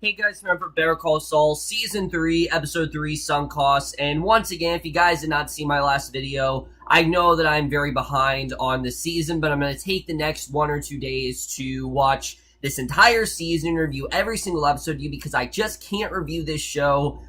Hey guys, remember Better Call Saul, Season 3, Episode 3, Sunk Costs. And once again, if you guys did not see my last video, I know that I'm very behind on the season, but I'm going to take the next 1 or 2 days to watch this entire season, review every single episode because I just can't review this show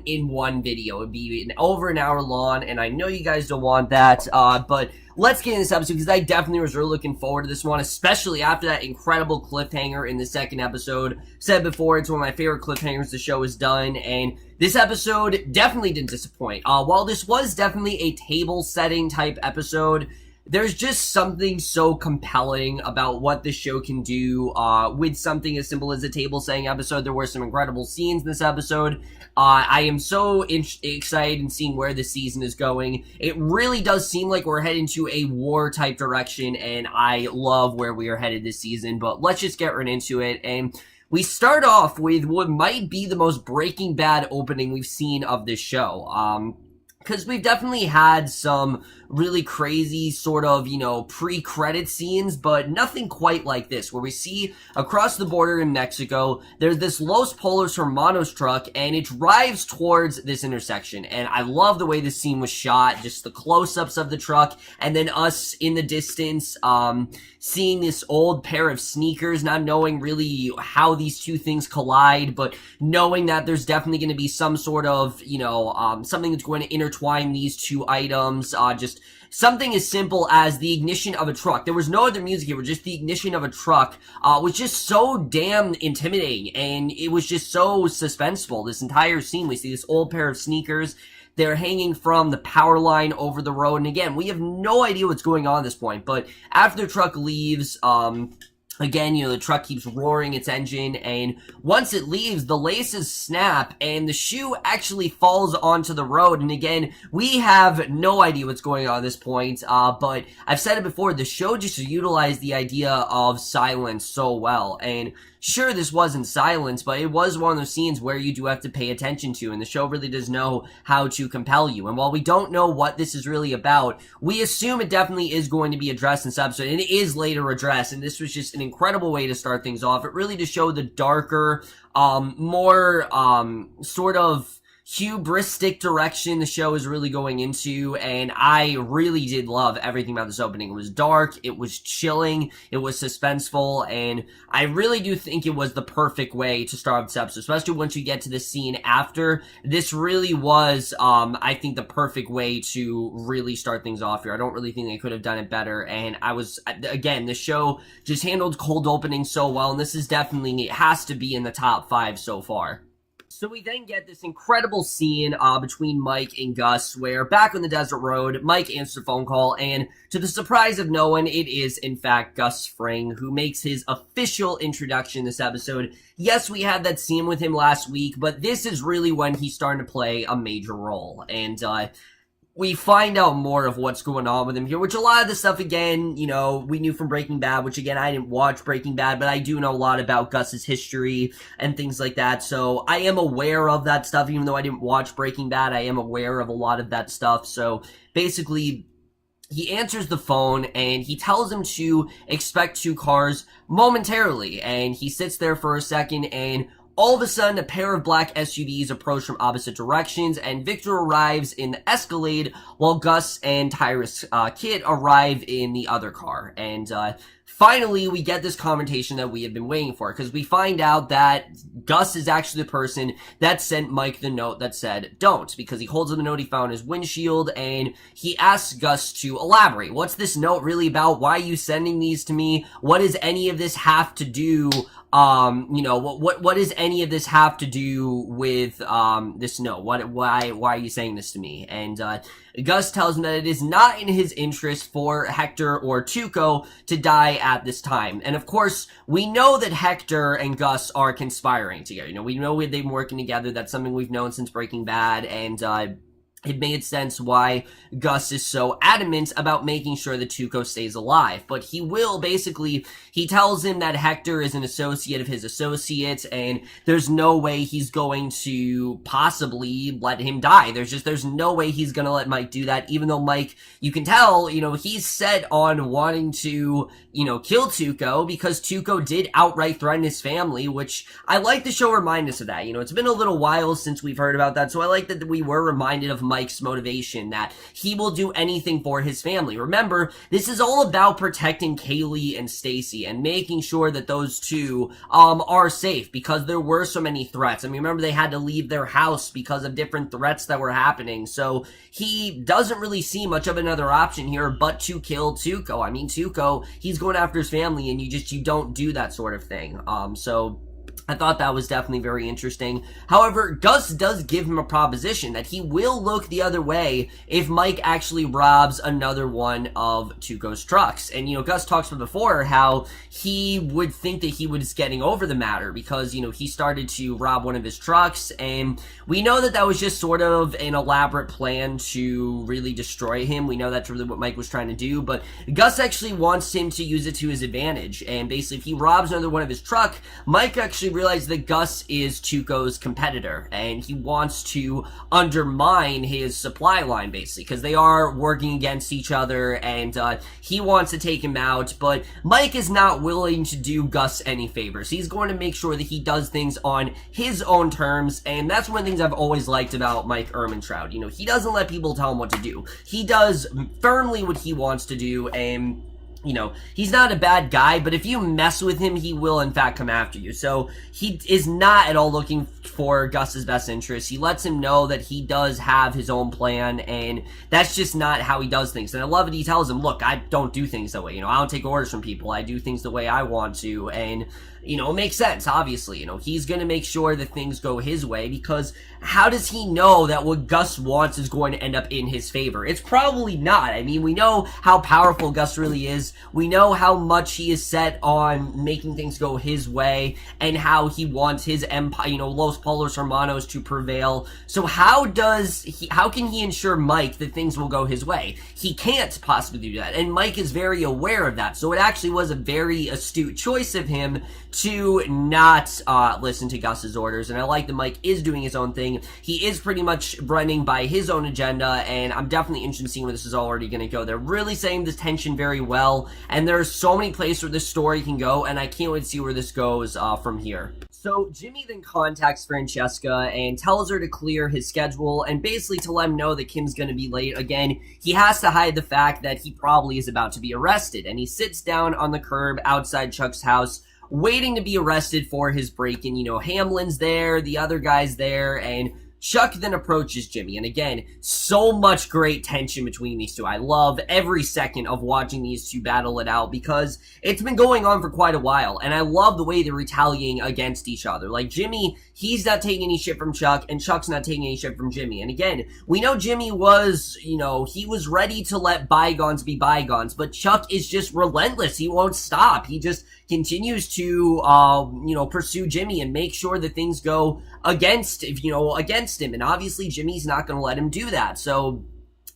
in one video. It'd be over an hour long, and I know you guys don't want that, but let's get into this episode because I definitely was really looking forward to this one, especially after that incredible cliffhanger in the second episode. Said before, it's one of my favorite cliffhangers the show has done, and this episode definitely didn't disappoint. While this was definitely a table setting type episode, there's just something so compelling about what the show can do with something as simple as a table setting episode. There were some incredible scenes in this episode. I am so excited in seeing where the season is going. It really does seem like we're heading to a war type direction, and I love where we are headed this season. But let's just get right into it. And we start off with what might be the most Breaking Bad opening we've seen of this show. Because we've definitely had some really crazy sort of, pre-credit scenes, but nothing quite like this, where we see across the border in Mexico, there's this Los Polos Hermanos truck, and it drives towards this intersection, and I love the way this scene was shot, just the close-ups of the truck, and then us in the distance, seeing this old pair of sneakers, not knowing really how these two things collide, but knowing that there's definitely going to be some sort of, something that's going to intertwine these two items, just something as simple as the ignition of a truck. There was no other music here, just the ignition of a truck, was just so damn intimidating, and it was just so suspenseful. This entire scene, we see this old pair of sneakers, they're hanging from the power line over the road, and again, we have no idea what's going on at this point, but after the truck leaves, again, the truck keeps roaring its engine, and once it leaves, the laces snap, and the shoe actually falls onto the road, and again, we have no idea what's going on at this point, but I've said it before, the show just utilized the idea of silence so well, and sure, this wasn't silence, but it was one of those scenes where you do have to pay attention to, and the show really does know how to compel you. And while we don't know what this is really about, we assume it definitely is going to be addressed in this episode, and it is later addressed, and this was just an incredible way to start things off. It really to show the darker, more, sort of hubristic direction the show is really going into, and I really did love everything about this opening. It was dark, it was chilling, it was suspenseful, and I really do think it was the perfect way to start this episode, especially once you get to the scene after. This really was, I think, the perfect way to really start things off here. I don't really think they could have done it better, and again, the show just handled cold opening so well, and this is definitely, it has to be in the top 5 so far. So we then get this incredible scene between Mike and Gus, where back on the desert road, Mike answers a phone call, and to the surprise of no one, it is, in fact, Gus Fring, who makes his official introduction this episode. Yes, we had that scene with him last week, but this is really when he's starting to play a major role, and we find out more of what's going on with him here, which a lot of the stuff, again, we knew from Breaking Bad, which, again, I didn't watch Breaking Bad, but I do know a lot about Gus's history and things like that, so I am aware of that stuff, even though I didn't watch Breaking Bad, I am aware of a lot of that stuff, so basically, he answers the phone, and he tells him to expect 2 cars momentarily, and he sits there for a second, and all of a sudden, a pair of black SUVs approach from opposite directions, and Victor arrives in the Escalade, while Gus and Tyrus Kid arrive in the other car. And finally, we get this confrontation that we have been waiting for, because we find out that Gus is actually the person that sent Mike the note that said, don't, because he holds up the note he found in his windshield, and he asks Gus to elaborate. What's this note really about? Why are you sending these to me? What does any of this have to do what does any of this have to do with, this note? Why are you saying this to me? And, Gus tells him that it is not in his interest for Hector or Tuco to die at this time. And of course, we know that Hector and Gus are conspiring together. We know they've been working together. That's something we've known since Breaking Bad. And, it made sense why Gus is so adamant about making sure that Tuco stays alive. But he will basically, he tells him that Hector is an associate of his associate, and there's no way he's going to possibly let him die. There's no way he's gonna let Mike do that, even though Mike, you can tell, he's set on wanting to, kill Tuco, because Tuco did outright threaten his family, which I like the show remind us of that. It's been a little while since we've heard about that, so I like that we were reminded of Mike's motivation, that he will do anything for his family. Remember, this is all about protecting Kaylee and Stacy and making sure that those two are safe, because there were so many threats. I mean, remember, they had to leave their house because of different threats that were happening, so he doesn't really see much of another option here but to kill Tuco. I mean, Tuco, he's going after his family, and you don't do that sort of thing. So I thought that was definitely very interesting. However, Gus does give him a proposition that he will look the other way if Mike actually robs another one of Tuco's trucks. And, Gus talks about before how he would think that he was getting over the matter because, he started to rob one of his trucks, and we know that that was just sort of an elaborate plan to really destroy him. We know that's really what Mike was trying to do, but Gus actually wants him to use it to his advantage. And basically, if he robs another one of his truck, Mike actually realize that Gus is Tuco's competitor, and he wants to undermine his supply line, basically, because they are working against each other, and he wants to take him out, but Mike is not willing to do Gus any favors. He's going to make sure that he does things on his own terms, and that's one of the things I've always liked about Mike Ehrmantraut. He doesn't let people tell him what to do. He does firmly what he wants to do, and he's not a bad guy, but if you mess with him, he will, in fact, come after you. So he is not at all looking for Gus's best interest. He lets him know that he does have his own plan, and that's just not how he does things. And I love it. He tells him, look, I don't do things that way. I don't take orders from people. I do things the way I want to, and it makes sense, obviously. He's going to make sure that things go his way, because how does he know that what Gus wants is going to end up in his favor? It's probably not. I mean, we know how powerful Gus really is. We know how much he is set on making things go his way, and how he wants his empire, Los Polos Hermanos, to prevail. So how can he ensure Mike that things will go his way? He can't possibly do that, and Mike is very aware of that. So it actually was a very astute choice of him to not listen to Gus's orders, and I like that Mike is doing his own thing. He is pretty much running by his own agenda, and I'm definitely interested in seeing where this is already going to go. They're really setting this tension very well, and there's so many places where this story can go, and I can't wait to see where this goes from here. So Jimmy then contacts Francesca and tells her to clear his schedule, and basically to let him know that Kim's going to be late. Again, he has to hide the fact that he probably is about to be arrested, and he sits down on the curb outside Chuck's house, waiting to be arrested for his break-in. Hamlin's there, the other guy's there, and Chuck then approaches Jimmy, and again, so much great tension between these two. I love every second of watching these two battle it out, because it's been going on for quite a while, and I love the way they're retaliating against each other. Like, Jimmy, he's not taking any shit from Chuck, and Chuck's not taking any shit from Jimmy. And again, we know Jimmy was, he was ready to let bygones be bygones, but Chuck is just relentless. He won't stop. He just continues to, pursue Jimmy and make sure that things go against him. And obviously, Jimmy's not going to let him do that. So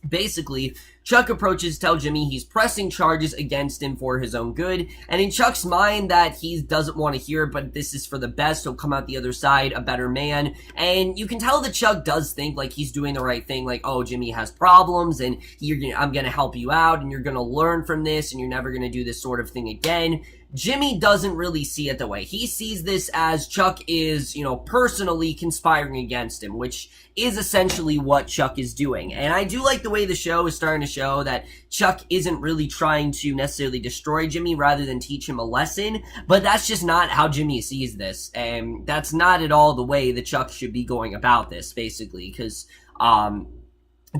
basically, Chuck approaches to tell Jimmy he's pressing charges against him for his own good, and in Chuck's mind that he doesn't want to hear it, but this is for the best. He'll come out the other side a better man, and you can tell that Chuck does think like he's doing the right thing, like, oh, Jimmy has problems, and I'm going to help you out, and you're going to learn from this, and you're never going to do this sort of thing again. Jimmy doesn't really see it that way. He sees this as Chuck is, personally conspiring against him, which is essentially what Chuck is doing. And I do like the way the show is starting to show that Chuck isn't really trying to necessarily destroy Jimmy rather than teach him a lesson, but that's just not how Jimmy sees this. And that's not at all the way that Chuck should be going about this, basically, because,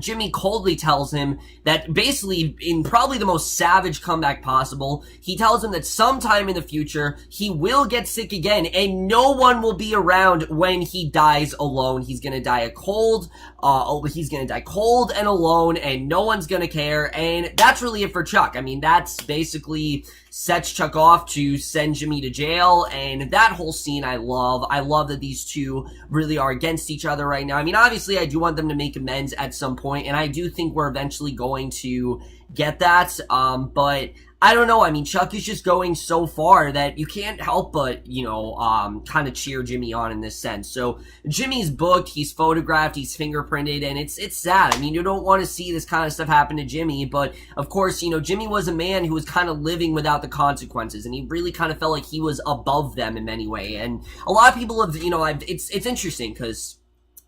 Jimmy coldly tells him that basically, in probably the most savage comeback possible, he tells him that sometime in the future, he will get sick again, and no one will be around when he dies alone. He's gonna die cold and alone, and no one's gonna care, and that's really it for Chuck. I mean, that's basically sets Chuck off to send Jimmy to jail, and that whole scene I love. I love that these two really are against each other right now. I mean, obviously, I do want them to make amends at some point, and I do think we're eventually going to get that, but I don't know. I mean, Chuck is just going so far that you can't help but, kind of cheer Jimmy on in this sense. So Jimmy's booked, he's photographed, he's fingerprinted, and it's sad. I mean, you don't want to see this kind of stuff happen to Jimmy, but of course, Jimmy was a man who was kind of living without the consequences, and he really kind of felt like he was above them in many ways. And a lot of people have, it's interesting because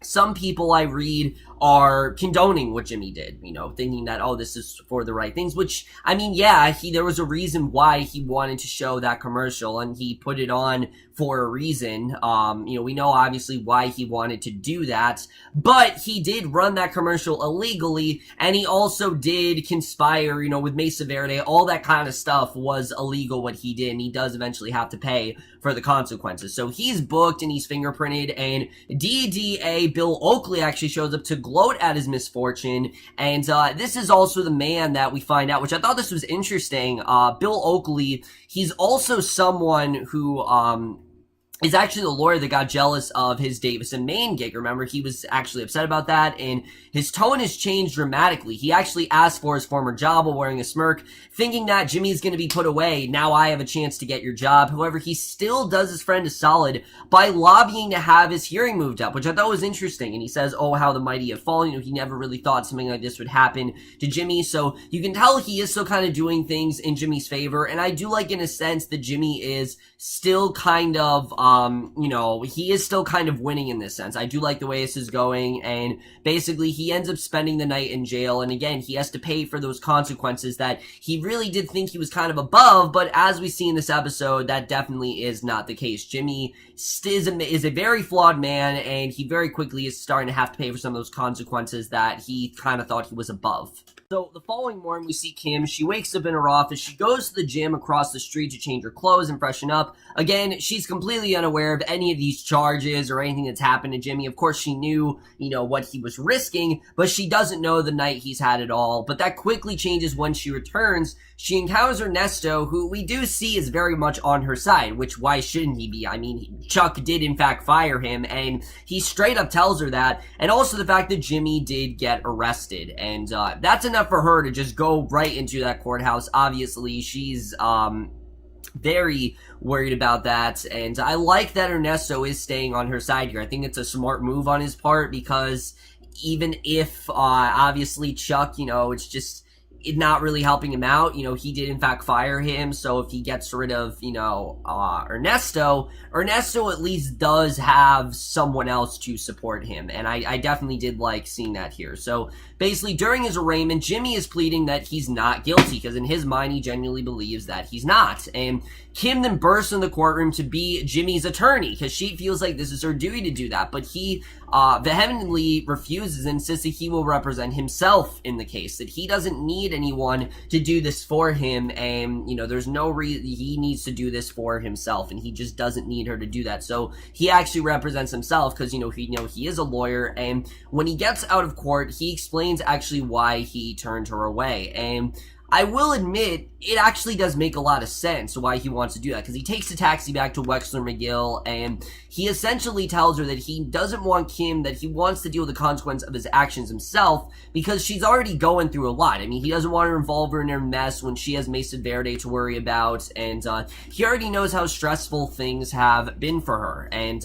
some people I read are condoning what Jimmy did, thinking that, oh, this is for the right things, which, I mean, yeah, there was a reason why he wanted to show that commercial, and he put it on for a reason. We know obviously why he wanted to do that, but he did run that commercial illegally, and he also did conspire, with Mesa Verde. All that kind of stuff was illegal what he did, and he does eventually have to pay for the consequences. So he's booked and he's fingerprinted, and DDA Bill Oakley actually shows up to gloat at his misfortune, and this is also the man that we find out, which I thought this was interesting. Bill Oakley, he's also someone who is actually the lawyer that got jealous of his Davis and Maine gig. Remember, he was actually upset about that, and his tone has changed dramatically. He actually asked for his former job while wearing a smirk, thinking that Jimmy's going to be put away. Now I have a chance to get your job. However, he still does his friend a solid by lobbying to have his hearing moved up, which I thought was interesting. And he says, oh, how the mighty have fallen. He never really thought something like this would happen to Jimmy. So you can tell he is still kind of doing things in Jimmy's favor. And I do like, in a sense, that Jimmy is still kind of, he is still kind of winning in this sense. I do like the way this is going, and basically he ends up spending the night in jail, and again, he has to pay for those consequences that he really did think he was kind of above, but as we see in this episode, that definitely is not the case. Jimmy is a very flawed man, and he very quickly is starting to have to pay for some of those consequences that he kind of thought he was above. So the following morning, we see Kim. She wakes up in her office. She goes to the gym across the street to change her clothes and freshen up. Again, she's completely unaware of any of these charges or anything that's happened to Jimmy. Of course, she knew, what he was risking, but she doesn't know the night he's had it all. But that quickly changes when she returns. She encounters Ernesto, who we do see is very much on her side, which why shouldn't he be? I mean, Chuck did in fact fire him, and he straight up tells her that, and also the fact that Jimmy did get arrested, and that's enough for her to just go right into that courthouse. Obviously, she's very worried about that, and I like that Ernesto is staying on her side here. I think it's a smart move on his part, because even if obviously Chuck, it's just not really helping him out. He did in fact fire him, so if he gets rid of, Ernesto at least does have someone else to support him, and I definitely did like seeing that here. So basically, during his arraignment, Jimmy is pleading that he's not guilty, because in his mind, he genuinely believes that he's not, and Kim then bursts in the courtroom to be Jimmy's attorney, because she feels like this is her duty to do that, but he vehemently refuses and insists that he will represent himself in the case, that he doesn't need anyone to do this for him, and, there's no reason he needs to do this for himself, and he just doesn't need her to do that. So he actually represents himself, because, he is a lawyer, and when he gets out of court, he explains actually why he turned her away, and I will admit, it actually does make a lot of sense why he wants to do that, because he takes the taxi back to Wexler McGill, and he essentially tells her that he doesn't want Kim, that he wants to deal with the consequence of his actions himself, because she's already going through a lot. I mean, he doesn't want to involve her in her mess when she has Mesa Verde to worry about, and he already knows how stressful things have been for her, and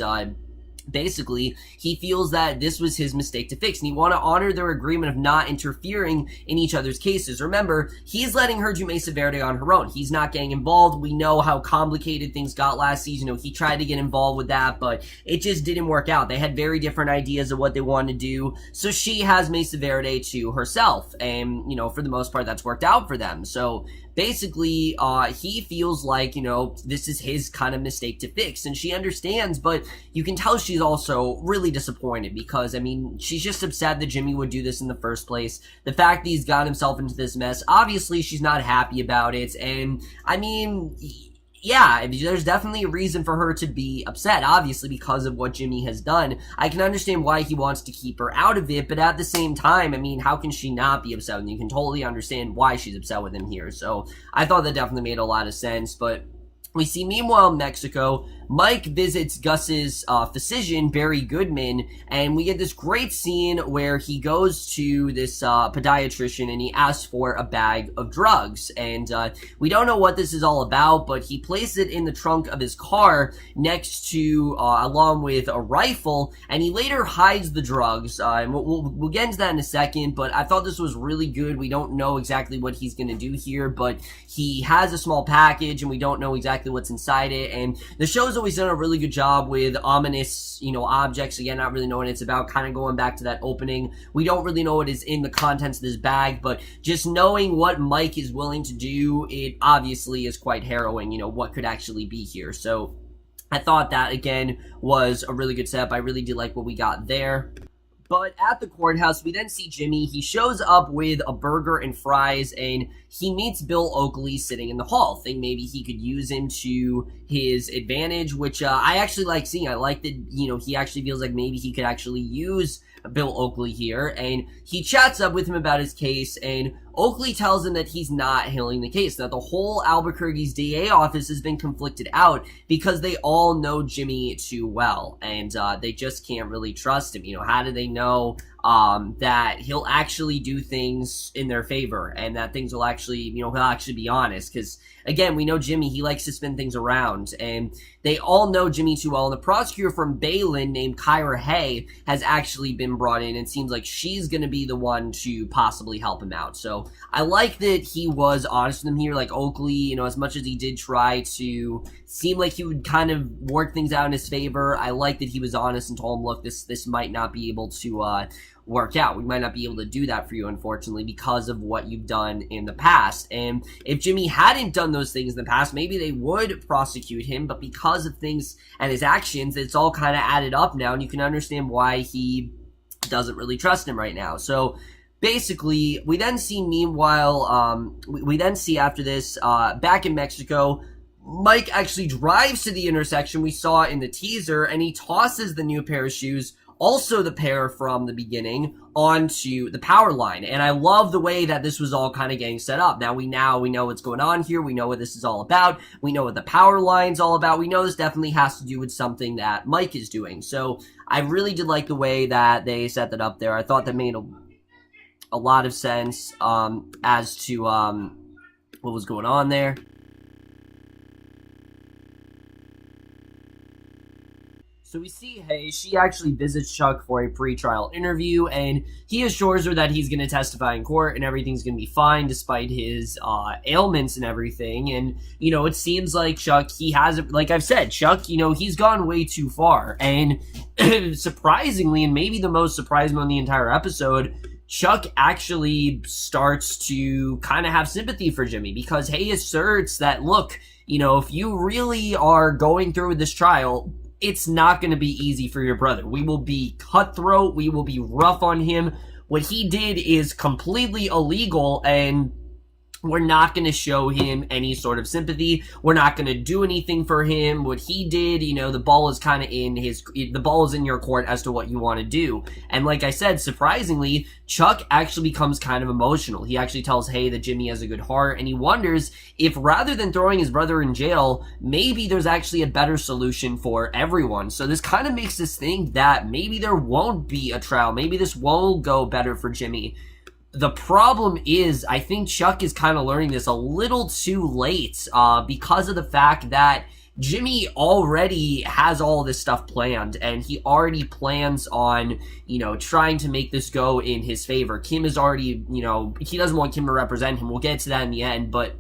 basically, he feels that this was his mistake to fix, and he want to honor their agreement of not interfering in each other's cases. Remember, he's letting her do Mesa Verde on her own. He's not getting involved. We know how complicated things got last season. He tried to get involved with that, but it just didn't work out. They had very different ideas of what they wanted to do, so she has Mesa Verde to herself, and, for the most part, that's worked out for them. So basically, he feels like, this is his kind of mistake to fix, and she understands, but you can tell she's also really disappointed, because, I mean, she's just upset that Jimmy would do this in the first place. The fact that he's got himself into this mess, obviously she's not happy about it, and, I mean, yeah, there's definitely a reason for her to be upset, obviously, because of what Jimmy has done. I can understand why he wants to keep her out of it, but at the same time, I mean, how can she not be upset? And you can totally understand why she's upset with him here. So I thought that definitely made a lot of sense, but we see, meanwhile, in Mexico, Mike visits Gus's physician, Barry Goodman, and we get this great scene where he goes to this podiatrician and he asks for a bag of drugs. And we don't know what this is all about, but he places it in the trunk of his car next to, along with a rifle, and he later hides the drugs. And we'll get into that in a second, but I thought this was really good. We don't know exactly what he's going to do here, but he has a small package, and we don't know exactly what's inside it. And the show's always done a really good job with ominous, objects. Again, not really knowing what it's about, kind of going back to that opening. We don't really know what is in the contents of this bag, but just knowing what Mike is willing to do, it obviously is quite harrowing, what could actually be here. So I thought that, again, was a really good setup. I really did like what we got there. But at the courthouse, we then see Jimmy. He shows up with a burger and fries, and he meets Bill Oakley sitting in the hall. Think maybe he could use him to his advantage, which I actually like seeing. I like that, he actually feels like maybe he could actually use Bill Oakley here, and he chats up with him about his case, and Oakley tells him that he's not handling the case, that the whole Albuquerque's DA office has been conflicted out because they all know Jimmy too well, and they just can't really trust him. How do they know that he'll actually do things in their favor, and that things will actually, he'll actually be honest? Because, again, we know Jimmy, he likes to spin things around, and they all know Jimmy too well, and the prosecutor from Balin named Kyra Hay has actually been brought in, and seems like she's going to be the one to possibly help him out. So I like that he was honest with him here. Like Oakley, as much as he did try to seem like he would kind of work things out in his favor, I like that he was honest and told him, look, this might not be able to work out. We might not be able to do that for you, unfortunately, because of what you've done in the past. And if Jimmy hadn't done those things in the past, maybe they would prosecute him, but because of things and his actions, it's all kind of added up now, and you can understand why he doesn't really trust him right now. So basically, we then see, meanwhile, we then see after this, back in Mexico, Mike actually drives to the intersection we saw in the teaser, and he tosses the new pair of shoes, also the pair from the beginning, onto the power line. And I love the way that this was all kind of getting set up. Now we know what's going on here. We know what this is all about. We know what the power line's all about. We know this definitely has to do with something that Mike is doing. So I really did like the way that they set that up there. I thought that made a lot of sense as to what was going on there. So we see Hay, she actually visits Chuck for a pre-trial interview, and he assures her that he's going to testify in court and everything's going to be fine despite his ailments and everything. And, it seems like Chuck, he hasn't, like I've said, Chuck, he's gone way too far. And surprisingly, and maybe the most surprising on the entire episode, Chuck actually starts to kind of have sympathy for Jimmy, because Hay asserts that, look, if you really are going through with this trial, it's not going to be easy for your brother. We will be cutthroat. We will be rough on him. What he did is completely illegal, and we're not going to show him any sort of sympathy. We're not going to do anything for him. What he did, the ball is kind of the ball is in your court as to what you want to do. And like I said, surprisingly, Chuck actually becomes kind of emotional. He actually tells Hay that Jimmy has a good heart, and he wonders if rather than throwing his brother in jail, maybe there's actually a better solution for everyone. So this kind of makes us think that maybe there won't be a trial. Maybe this won't go better for Jimmy. The problem is, I think Chuck is kind of learning this a little too late because of the fact that Jimmy already has all this stuff planned, and he already plans on, trying to make this go in his favor. Kim is already, he doesn't want Kim to represent him. We'll get to that in the end, but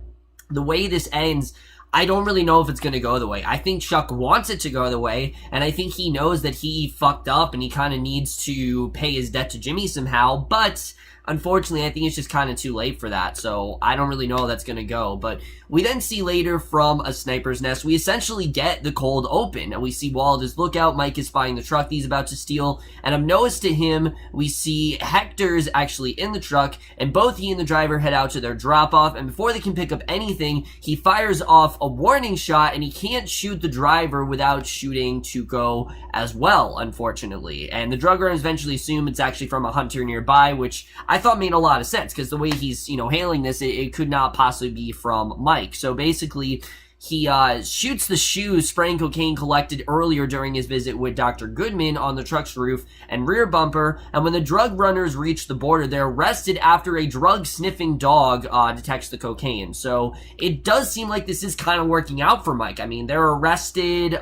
the way this ends, I don't really know if it's going to go the way. I think Chuck wants it to go the way, and I think he knows that he fucked up and he kind of needs to pay his debt to Jimmy somehow, but unfortunately, I think it's just kind of too late for that, so I don't really know how that's going to go. But we then see later from a sniper's nest, we essentially get the cold open, and we see Walder's lookout. Mike is spying the truck that he's about to steal, and unbeknownst to him, we see Hector's actually in the truck, and both he and the driver head out to their drop-off, and before they can pick up anything, he fires off a warning shot, and he can't shoot the driver without shooting Tuco as well, unfortunately. And the drug runners eventually assume it's actually from a hunter nearby, which I thought made a lot of sense, because the way he's, handling this, it could not possibly be from Mike. So basically, he shoots the shoes spraying cocaine collected earlier during his visit with Dr. Goodman on the truck's roof and rear bumper, and when the drug runners reach the border, they're arrested after a drug-sniffing dog detects the cocaine. So it does seem like this is kind of working out for Mike. I mean, they're arrested,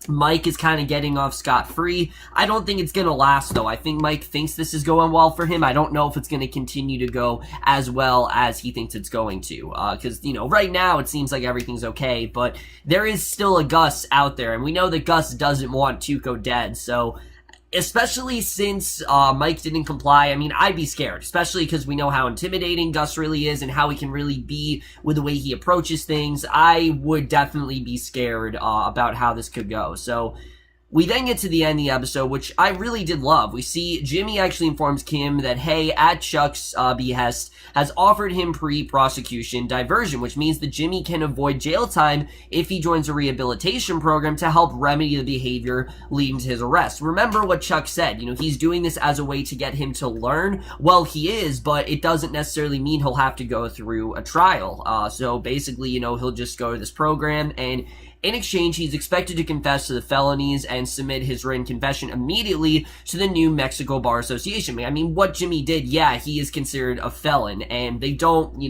Mike is kind of getting off scot-free. I don't think it's going to last, though. I think Mike thinks this is going well for him. I don't know if it's going to continue to go as well as he thinks it's going to. Because, right now it seems like everything's okay, but there is still a Gus out there, and we know that Gus doesn't want Tuco dead, so especially since Mike didn't comply, I mean, I'd be scared, especially because we know how intimidating Gus really is and how he can really be with the way he approaches things. I would definitely be scared about how this could go. So we then get to the end of the episode, which I really did love. We see Jimmy actually informs Kim that, hey, at Chuck's behest, has offered him pre-prosecution diversion, which means that Jimmy can avoid jail time if he joins a rehabilitation program to help remedy the behavior leading to his arrest. Remember what Chuck said, he's doing this as a way to get him to learn. Well, he is, but it doesn't necessarily mean he'll have to go through a trial. So basically, he'll just go to this program, and in exchange, he's expected to confess to the felonies and submit his written confession immediately to the New Mexico Bar Association. I mean, what Jimmy did, yeah, he is considered a felon, and they don't,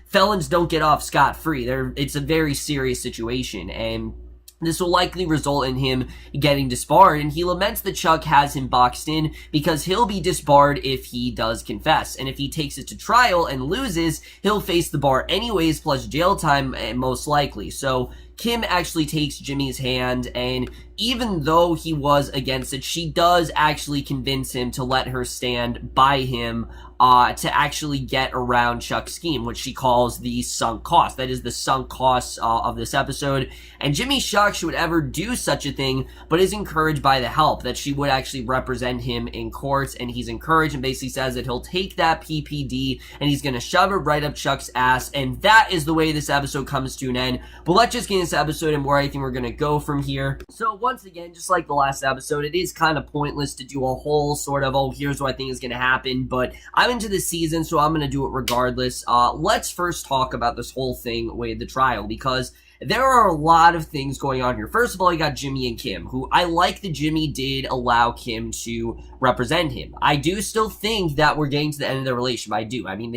felons don't get off scot-free. It's a very serious situation, and this will likely result in him getting disbarred, and he laments that Chuck has him boxed in because he'll be disbarred if he does confess. And if he takes it to trial and loses, he'll face the bar anyways, plus jail time most likely. So Kim actually takes Jimmy's hand, and even though he was against it, she does actually convince him to let her stand by him to actually get around Chuck's scheme, which she calls the sunk cost. That is the sunk cost of this episode. And Jimmy's shocked she would ever do such a thing, but is encouraged by the help, that she would actually represent him in court, and he's encouraged and basically says that he'll take that PPD and he's going to shove it right up Chuck's ass, and that is the way this episode comes to an end. But let's just get into this episode and where I think we're going to go from here. So once again, just like the last episode, it is kind of pointless to do a whole sort of, oh, here's what I think is going to happen, but I'm into the season, so I'm going to do it regardless. Let's first talk about this whole thing with the trial, because there are a lot of things going on here. First of all, you got Jimmy and Kim, who I like that Jimmy did allow Kim to represent him. I do still think that we're getting to the end of their relationship. I do. I mean,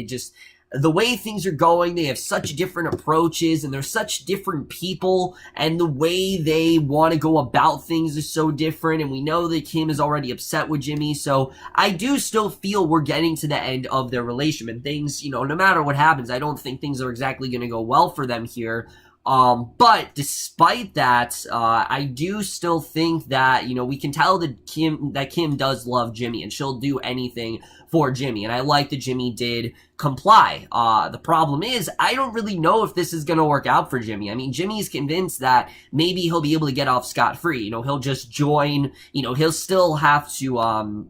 the way things are going, they have such different approaches, and they're such different people, and the way they want to go about things is so different, and we know that Kim is already upset with Jimmy, so I do still feel we're getting to the end of their relationship, and things, no matter what happens, I don't think things are exactly going to go well for them here. But despite that, I do still think that, we can tell that Kim does love Jimmy, and she'll do anything for Jimmy, and I like that Jimmy did comply. The problem is, I don't really know if this is gonna work out for Jimmy. I mean, Jimmy's convinced that maybe he'll be able to get off scot-free. He'll just join, he'll still have to,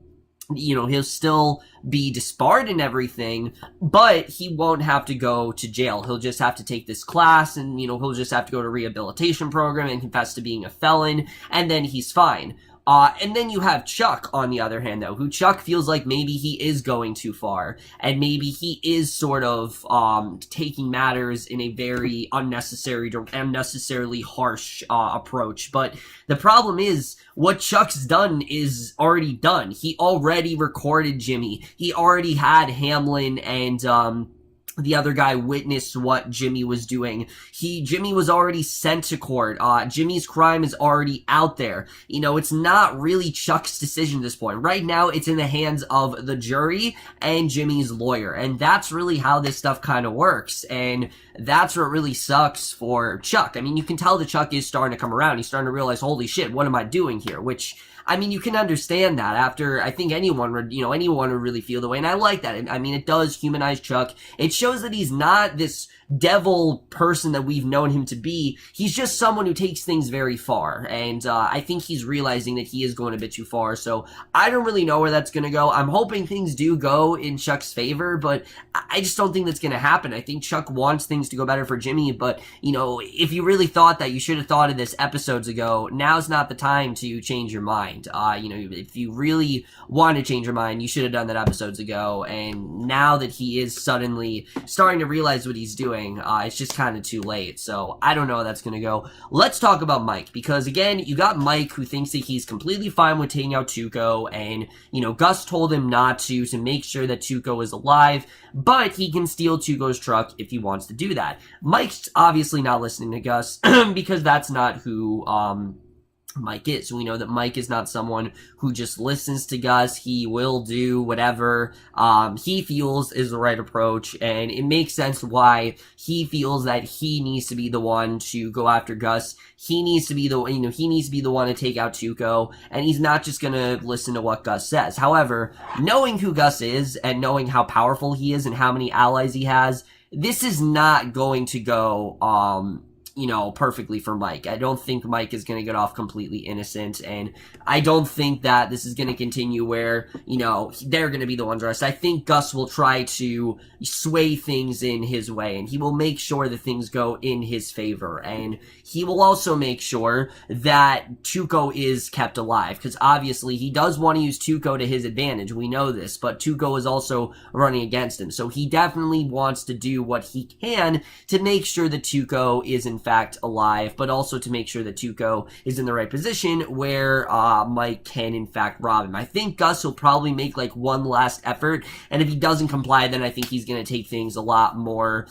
he'll still be disbarred and everything, but he won't have to go to jail. He'll just have to take this class, and, he'll just have to go to a rehabilitation program and confess to being a felon, and then he's fine. And then you have Chuck, on the other hand, though, who Chuck feels like maybe he is going too far, and maybe he is sort of, taking matters in a very unnecessarily harsh, approach. But the problem is, what Chuck's done is already done. He already recorded Jimmy. He already had Hamlin and, the other guy witnessed what Jimmy was doing. Jimmy was already sent to court. Jimmy's crime is already out there. It's not really Chuck's decision at this point. Right now, it's in the hands of the jury and Jimmy's lawyer. And that's really how this stuff kind of works. And that's what really sucks for Chuck. I mean, you can tell that Chuck is starting to come around. He's starting to realize, holy shit, what am I doing here? Which I mean, you can understand that after, I think anyone would, anyone would really feel the way, and I like that. I mean, it does humanize Chuck. It shows that he's not this devil person that we've known him to be. He's just someone who takes things very far, and I think he's realizing that he is going a bit too far, so I don't really know where that's going to go. I'm hoping things do go in Chuck's favor, but I just don't think that's going to happen. I think Chuck wants things to go better for Jimmy, but, if you really thought that, you should have thought of this episodes ago. Now's not the time to change your mind. If you really want to change your mind, you should have done that episodes ago, and now that he is suddenly starting to realize what he's doing, it's just kind of too late. So I don't know how that's going to go. Let's talk about Mike, because again, you got Mike who thinks that he's completely fine with taking out Tuco, and Gus told him not to make sure that Tuco is alive, but he can steal Tuco's truck if he wants to do that. Mike's obviously not listening to Gus because that's not who Mike is. We know that Mike is not someone who just listens to Gus. He will do whatever he feels is the right approach, and it makes sense why he feels that he needs to be the one to go after Gus. He needs to be the he needs to be the one to take out Tuco, and he's not just gonna listen to what Gus says. However, knowing who Gus is and knowing how powerful he is and how many allies he has, this is not going to go perfectly for Mike. I don't think Mike is going to get off completely innocent, and I don't think that this is going to continue where, they're going to be the ones arrested. I think Gus will try to sway things in his way, and he will make sure that things go in his favor, and he will also make sure that Tuco is kept alive, because obviously he does want to use Tuco to his advantage. We know this, but Tuco is also running against him, so he definitely wants to do what he can to make sure that Tuco is in fact alive, but also to make sure that Tuco is in the right position where Mike can in fact rob him. I think Gus will probably make like one last effort, and if he doesn't comply, then I think he's going to take things a lot more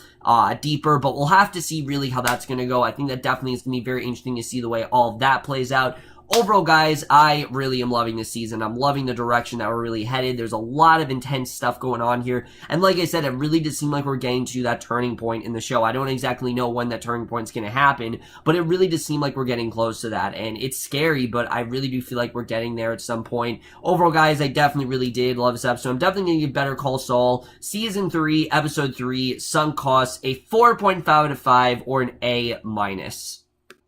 deeper, but we'll have to see really how that's going to go. I think that definitely is going to be very interesting to see the way all of that plays out. Overall, guys, I really am loving this season. I'm loving the direction that we're really headed. There's a lot of intense stuff going on here. And like I said, it really does seem like we're getting to that turning point in the show. I don't exactly know when that turning point's going to happen, but it really does seem like we're getting close to that. And it's scary, but I really do feel like we're getting there at some point. Overall, guys, I definitely really did love this episode. I'm definitely going to give Better Call Saul Season 3, Episode 3, Sunk Costs, a 4.5 out of 5 or an A-.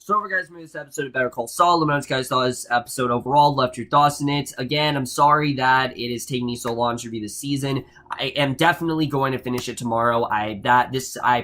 So over, guys, maybe this episode of Better Call Saul. Let me know what you guys thought of this episode overall. Left your thoughts in it. Again, I'm sorry that it is taking me so long to review this season. I am definitely going to finish it tomorrow. I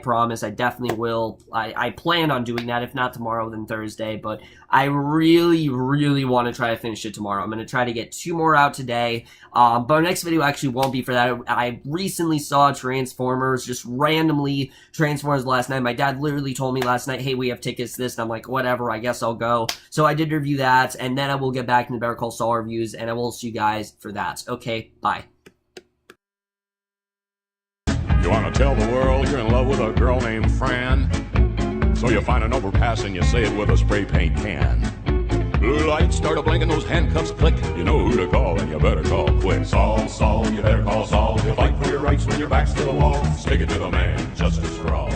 promise. I definitely will. I plan on doing that. If not tomorrow, then Thursday. But I really, really want to try to finish it tomorrow. I'm going to try to get 2 more out today. But our next video actually won't be for that. I recently saw Transformers, just randomly Transformers last night. My dad literally told me last night, hey, we have tickets to this, and I'm like, whatever, I guess I'll go. So I did review that, and then I will get back into Better Call Saul reviews, and I will see you guys for that. Okay, bye. You want to tell the world you're in love with a girl named Fran? So you find an overpass and you say it with a spray paint can. Blue lights start a-blinking, those handcuffs click. You know who to call, and you better call quick. Saul, Saul, you better call Saul. He'll fight for your rights when your back's to the wall. Stick it to the man, justice for all.